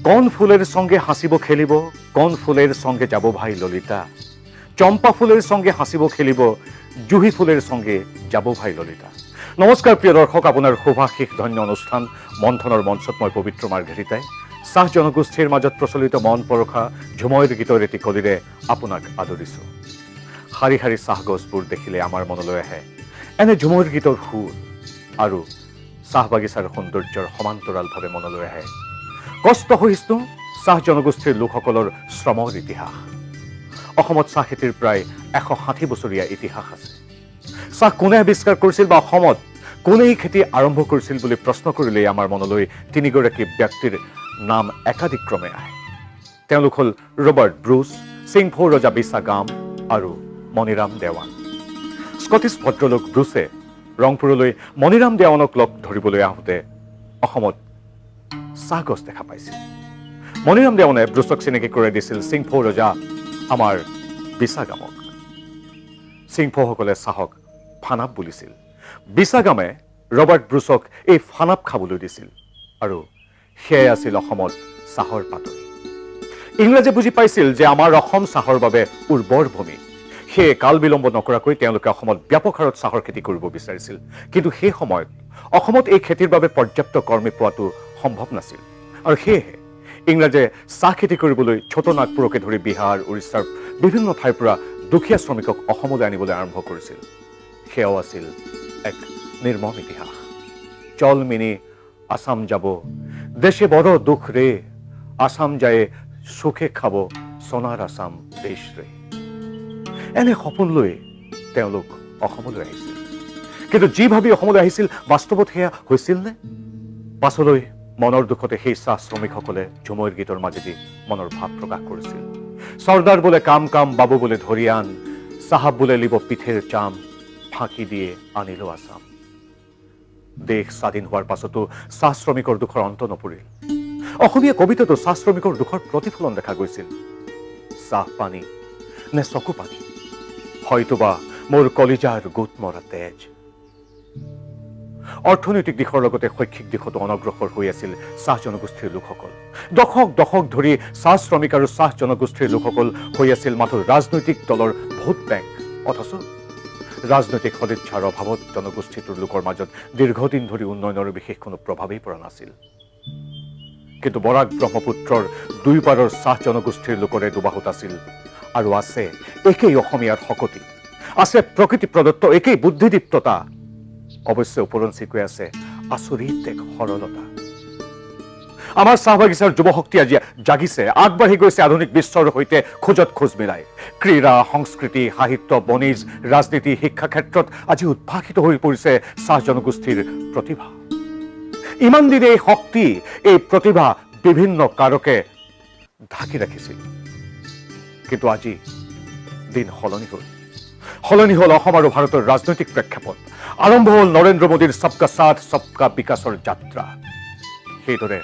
কোন ফুলের সঙ্গে হাসিব খেলিব, কোন ফুলের সঙ্গে যাব ভাই ললিতা, চম্পা ফুলের সঙ্গে হাসিব খেলিব, জুহি ফুলের সঙ্গে যাব ভাই ললিতা। নমস্কাৰ প্ৰিয় দৰ্শক, আপোনাৰ শুভাশিস ধন্য অনুষ্ঠান মন্থনৰ মঞ্চত মই পবিত্ৰ মাৰ্ঘেৰিটাই চাহ জনগোষ্ঠীৰ মাজত প্ৰচলিত মন পৰখা ঝুমৈৰ গীতৰ এটি কলিৰে আপোনাক আদৰিছোঁ। শাৰী শাৰী চাহ গছবোৰ দেখিলে আমাৰ মনলৈ আহে এনে ঝুমৈৰ গীতৰ সুৰ, আৰু চাহ বাগিচাৰ সৌন্দৰ্যৰ সমান্তৰালভাৱে মনলৈ আহে কষ্ট সহিষ্ণু চাহ জনগোষ্ঠীৰ লোকসকলৰ শ্ৰমৰ ইতিহাস। অসমত চাহ খেতিৰ প্ৰায় 160 বছৰীয়া ইতিহাস আছে। চাহ কোনে আৱিষ্কাৰ কৰিছিল বা অসমত কোনে এই খেতি আৰম্ভ কৰিছিল বুলি প্ৰশ্ন কৰিলেই আমাৰ মনলৈ তিনিগৰাকী ব্যক্তিৰ নাম একাধিক্ৰমে আহে। তেওঁলোক হ'ল ৰবাৰ্ট ব্ৰুচ, চিংফৌ ৰজা বিছাগাম আৰু মণিৰাম দেৱান। স্কটিছ ভদ্ৰলোক ব্ৰুচে ৰংপুৰলৈ মণিৰাম দেৱানক লগ ধৰিবলৈ আহোঁতে অসমত চাহ গছ দেখা পাইছিল। মণিৰাম দেৱানে ব্ৰুচক চিনাকি কৰাই দিছিল চিংফৌ ৰজা আমাৰ বিছাগামক। চিংফৌসকলে চাহক ফানাপ বুলিছিল। বিছাগামে ৰবাৰ্ট ব্ৰুচক এই ফানাপ খাবলৈ দিছিল, আৰু সেয়াই আছিল অসমত চাহৰ পাতনি। ইংৰাজে বুজি পাইছিল যে আমাৰ অসম চাহৰ বাবে উৰ্বৰ ভূমি, সেয়ে কাল বিলম্ব নকৰাকৈ তেওঁলোকে অসমত ব্যাপক হাৰত চাহৰ খেতি কৰিব বিচাৰিছিল। কিন্তু সেই সময়ত অসমত এই খেতিৰ বাবে পৰ্যাপ্ত কৰ্মী পোৱাটো সম্ভৱ নাছিল, আৰু সেয়েহে ইংৰাজে চাহ খেতি কৰিবলৈ ছোট নাগপুৰকে ধৰি বিহাৰ, উৰিষ্যাৰ বিভিন্ন ঠাইৰ পৰা দুখীয়া শ্ৰমিকক অসমলৈ আনিবলৈ আৰম্ভ কৰিছিল। সেয়াও আছিল এক নিৰ্মম ইতিহাস। চল মিনি আসাম যাব, দেশে বড় দুখ ৰে, আসাম যায় সুখে খাব সোনাৰ আসাম দেশ ৰে। এনে সপোন লৈ তেওঁলোক অসমলৈ আহিছিল। কিন্তু যি ভাবি অসমলৈ আহিছিল বাস্তৱত সেয়া হৈছিল নে? পাছলৈ মনৰ দুখতে সেই চাহ শ্ৰমিকসকলে ঝুমৈৰ গীতৰ মাজেদি মনৰ ভাৱ প্ৰকাশ কৰিছিল। চৰ্দাৰ বোলে কাম কাম, বাবু বোলে ধৰি আন, চাহাব বোলে লিব পিঠেৰ চাম, ফাঁকি দিয়ে আনিল আসাম। দেশ স্বাধীন হোৱাৰ পাছতো চাহ শ্ৰমিকৰ দুখৰ অন্ত নপৰিল। অসমীয়া কবিতাতো চাহ শ্ৰমিকৰ দুখৰ প্ৰতিফলন দেখা গৈছিল। চাহ পানী নে চকু পানী, হয়তোবা মোৰ কলিজাৰ গোট মৰা তেজ। অৰ্থনৈতিক দিশৰ লগতে শৈক্ষিক দিশতো অনগ্ৰসৰ হৈ আছিল চাহ জনগোষ্ঠীৰ লোকসকল। দশক দশক ধৰি চাহ শ্ৰমিক আৰু চাহ জনগোষ্ঠীৰ লোকসকল হৈ আছিল মাথো ৰাজনৈতিক দলৰ ভোট বেংক। অথচ ৰাজনৈতিক সদিচ্ছাৰ অভাৱত জনগোষ্ঠীটোৰ লোকৰ মাজত দীৰ্ঘদিন ধৰি উন্নয়নৰ বিশেষ কোনো প্ৰভাৱেই পৰা নাছিল। কিন্তু বৰাক ব্ৰহ্মপুত্ৰৰ দুই পাৰৰ চাহ জনগোষ্ঠীৰ লোকৰে দুবাহুত আছিল আৰু আছে একেই অসমীয়াৰ শকতি, আছে প্ৰকৃতি প্ৰদত্ত একেই বুদ্ধিদীপ্ততা, অৱশ্যে উপৰঞ্চিকৈ আছে আচৰিত এক সৰলতা। আমাৰ চাহ বাগিচাৰ যুৱশক্তি আজি জাগিছে, আগবাঢ়ি গৈছে আধুনিক বিশ্বৰ সৈতে খোজত খোজ মিলাই। ক্ৰীড়া, সংস্কৃতি, সাহিত্য, বণিজ, ৰাজনীতি, শিক্ষা ক্ষেত্ৰত আজি উদ্ভাসিত হৈ পৰিছে চাহ জনগোষ্ঠীৰ প্ৰতিভা। ইমান দিনে এই শক্তি, এই প্ৰতিভা বিভিন্ন কাৰকে ঢাকি ৰাখিছিল। কিন্তু আজি দিন সলনি হ'ল। সলনি হ'ল অসম আৰু ভাৰতৰ ৰাজনৈতিক প্ৰেক্ষাপট। আৰম্ভ হ'ল নৰেন্দ্ৰ মোদীৰ সবকা সাথ সবকা বিকাশৰ যাত্ৰা। সেইদৰে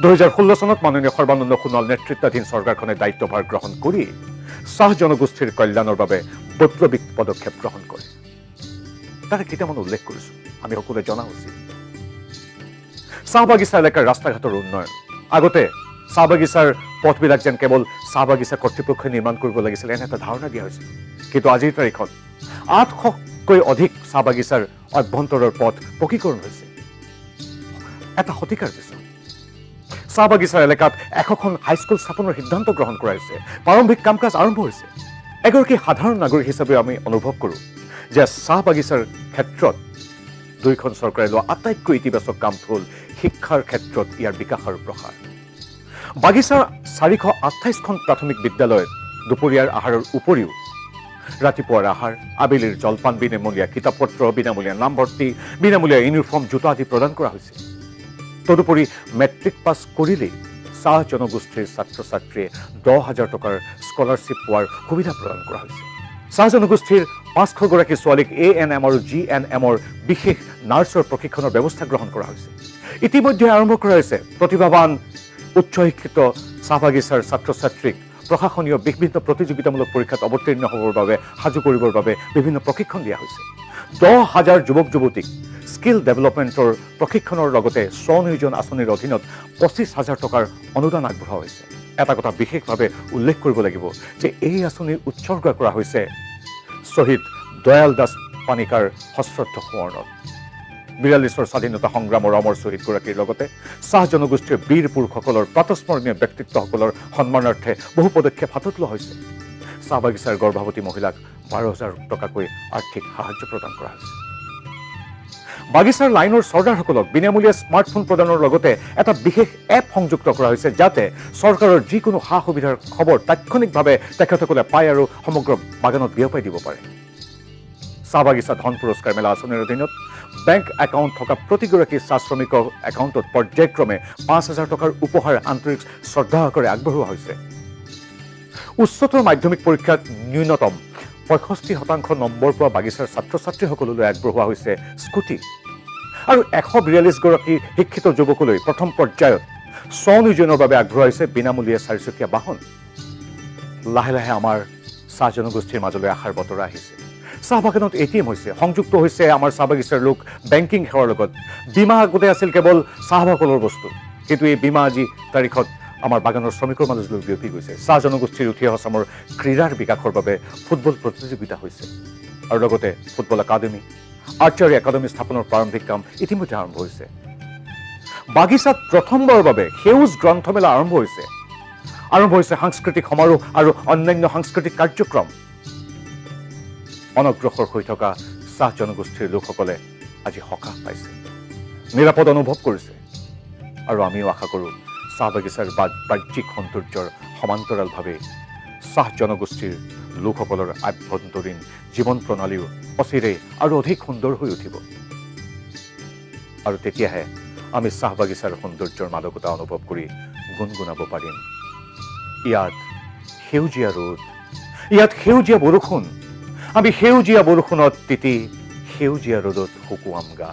2016 চনত মাননীয় সৰ্বানন্দ সোণোৱাল নেতৃত্বাধীন চৰকাৰখনে দায়িত্বভাৰ গ্ৰহণ কৰি চাহ জনগোষ্ঠীৰ কল্যাণৰ বাবে বৈপ্লৱিক পদক্ষেপ গ্ৰহণ কৰে। তাৰে কেইটামান উল্লেখ কৰিছোঁ, আমি সকলোৱে জনা উচিত। চাহ বাগিচা এলেকাৰ ৰাস্তা ঘাটৰ উন্নয়ন। আগতে চাহ বাগিচাৰ পথবিলাক যেন কেৱল চাহ বাগিচা কৰ্তৃপক্ষই নিৰ্মাণ কৰিব লাগিছিল এনে এটা ধাৰণা দিয়া হৈছিল। কিন্তু আজিৰ তাৰিখত 800কৈ অধিক চাহ বাগিচাৰ অভ্যন্তৰৰ পথ পকীকৰণ হৈছে। এটা শতিকাৰ পিছত চাহ বাগিচাৰ এলেকাত 100খন হাইস্কুল স্থাপনৰ সিদ্ধান্ত গ্ৰহণ কৰা হৈছে। প্ৰাৰম্ভিক কাম কাজ আৰম্ভ হৈছে। এগৰাকী সাধাৰণ নাগৰিক হিচাপে আমি অনুভৱ কৰোঁ যে চাহ বাগিচাৰ ক্ষেত্ৰত দুয়োখন চৰকাৰে লোৱা আটাইতকৈ ইতিবাচক কামটো হ'ল শিক্ষাৰ ক্ষেত্ৰত ইয়াৰ বিকাশ আৰু প্ৰসাৰ। বাগিচাৰ 428খন প্ৰাথমিক বিদ্যালয়ত দুপৰীয়াৰ আহাৰৰ উপৰিও ৰাতিপুৱাৰ আহাৰ, আবেলিৰ জলপান, বিনামূলীয়া কিতাপ পত্ৰ, বিনামূলীয়া নামভৰ্তি, বিনামূলীয়া ইউনিফৰ্ম, জোতা আদি প্ৰদান কৰা হৈছে। তদুপৰি মেট্ৰিক পাছ কৰিলেই চাহ জনগোষ্ঠীৰ ছাত্ৰ ছাত্ৰীয়ে 10,000 টকাৰ স্কলাৰশ্বিপ পোৱাৰ সুবিধা প্ৰদান কৰা হৈছে। চাহ জনগোষ্ঠীৰ 500গৰাকী ছোৱালীক ANM আৰু GNMৰ বিশেষ নাৰ্ছৰ প্ৰশিক্ষণৰ ব্যৱস্থা গ্ৰহণ কৰা হৈছে। ইতিমধ্যে আৰম্ভ কৰা হৈছে প্ৰতিভাৱান উচ্চ শিক্ষিত চাহ বাগিচাৰ ছাত্ৰ ছাত্ৰীক প্ৰশাসনীয় বিভিন্ন প্ৰতিযোগিতামূলক পৰীক্ষাত অৱতীৰ্ণ হ'বৰ বাবে সাজু কৰিবৰ বাবে বিভিন্ন প্ৰশিক্ষণ দিয়া হৈছে। 10,000 যুৱক যুৱতীক স্কিল ডেভেলপমেণ্টৰ প্ৰশিক্ষণৰ লগতে স্বনিয়োজন আঁচনিৰ অধীনত 25,000 টকাৰ অনুদান আগবঢ়োৱা হৈছে। এটা কথা বিশেষভাৱে উল্লেখ কৰিব লাগিব যে এই আঁচনি উৎসৰ্গ কৰা হৈছে শ্বহীদ দয়াল দাস পানিকাৰ সশ্ৰদ্ধ সোঁৱৰণত। 42ৰ স্বাধীনতা সংগ্ৰামৰ অমৰ শ্বহীদগৰাকীৰ লগতে চাহ জনগোষ্ঠীৰ বীৰ পুৰুষসকলৰ প্ৰাতস্মৰণীয় ব্যক্তিত্বসকলৰ সন্মানাৰ্থে বহু পদক্ষেপ হাতত লোৱা হৈছে। চাহ বাগিচাৰ গৰ্ভৱতী মহিলাক 12,000 টকাকৈ আৰ্থিক সাহায্য প্ৰদান কৰা হৈছে। বাগিচাৰ লাইনৰ চৰ্দাৰসকলক বিনামূলীয়া স্মাৰ্টফোন প্ৰদানৰ লগতে এটা বিশেষ এপ সংযুক্ত কৰা হৈছে যাতে চৰকাৰৰ যিকোনো সা সুবিধাৰ খবৰ তাৎক্ষণিকভাৱে তেখেতসকলে পায় আৰু সমগ্ৰ বাগানত বিয়পাই দিব পাৰে। চাহ বাগিচা ধন পুৰস্কাৰ মেলা আঁচনিৰ অধীনত বেংক একাউণ্ট থকা প্ৰতিগৰাকী চাহ শ্ৰমিকৰ একাউণ্টত পৰ্যায়ক্ৰমে 5,000 টকাৰ উপহাৰ আন্তৰিক শ্ৰদ্ধাৰে আগবঢ়োৱা হৈছে। উচ্চতৰ মাধ্যমিক পৰীক্ষাত ন্যূনতম 65% নম্বৰ পোৱা বাগিচাৰ ছাত্ৰ ছাত্ৰীসকললৈ আগবঢ়োৱা হৈছে স্কুটি আৰু 142গৰাকী শিক্ষিত যুৱকলৈ প্ৰথম পৰ্যায়ত স্বনিয়োজনৰ বাবে আগবঢ়োৱা হৈছে বিনামূলীয়া 4চকীয়া বাহন। লাহে লাহে আমাৰ চাহ জনগোষ্ঠীৰ মাজলৈ আশাৰ বতৰা আহিছে। চাহ বাগানত ATM হৈছে, সংযুক্ত হৈছে আমাৰ চাহ বাগিচাৰ লোক বেংকিং সেৱাৰ লগত। বীমা আগতে আছিল কেৱল চাহসকলৰ বস্তু, কিন্তু এই বীমা আজি তাৰিখত আমাৰ বাগানৰ শ্ৰমিকৰ মাজলৈ বিয়পি গৈছে। চাহ জনগোষ্ঠীৰ উঠি অহা চামৰ ক্ৰীড়াৰ বিকাশৰ বাবে ফুটবল প্ৰতিযোগিতা হৈছে আৰু লগতে ফুটবল একাডেমী, আৰ্চাৰী একাডেমী স্থাপনৰ প্ৰাৰম্ভিক কাম ইতিমধ্যে আৰম্ভ হৈছে। বাগিচাত প্ৰথমবাৰৰ বাবে সেউজ গ্ৰন্থমেলা আৰম্ভ হৈছে সাংস্কৃতিক সমাৰোহ আৰু অন্যান্য সাংস্কৃতিক কাৰ্যক্ৰম। অনগ্ৰসৰ হৈ থকা চাহ জনগোষ্ঠীৰ লোকসকলে আজি সকাহ পাইছে, নিৰাপদ অনুভৱ কৰিছে আৰু আমিও আশা কৰোঁ চাহ বাগিচাৰ বাহ্যিক সৌন্দৰ্যৰ সমান্তৰালভাৱে চাহ জনগোষ্ঠীৰ লোকসকলৰ আভ্যন্তৰীণ জীৱন প্ৰণালীও অচিৰেই আৰু অধিক সুন্দৰ হৈ উঠিব আৰু তেতিয়াহে আমি চাহ বাগিচাৰ সৌন্দৰ্যৰ মাদকতা অনুভৱ কৰি গুণগুণাব পাৰিম। ইয়াত সেউজীয়া ৰ'দ, ইয়াত সেউজীয়া বৰষুণ, আমি সেউজীয়া বৰষুণত তিতি সেউজীয়া ৰ'দত শুকুৱাম গা।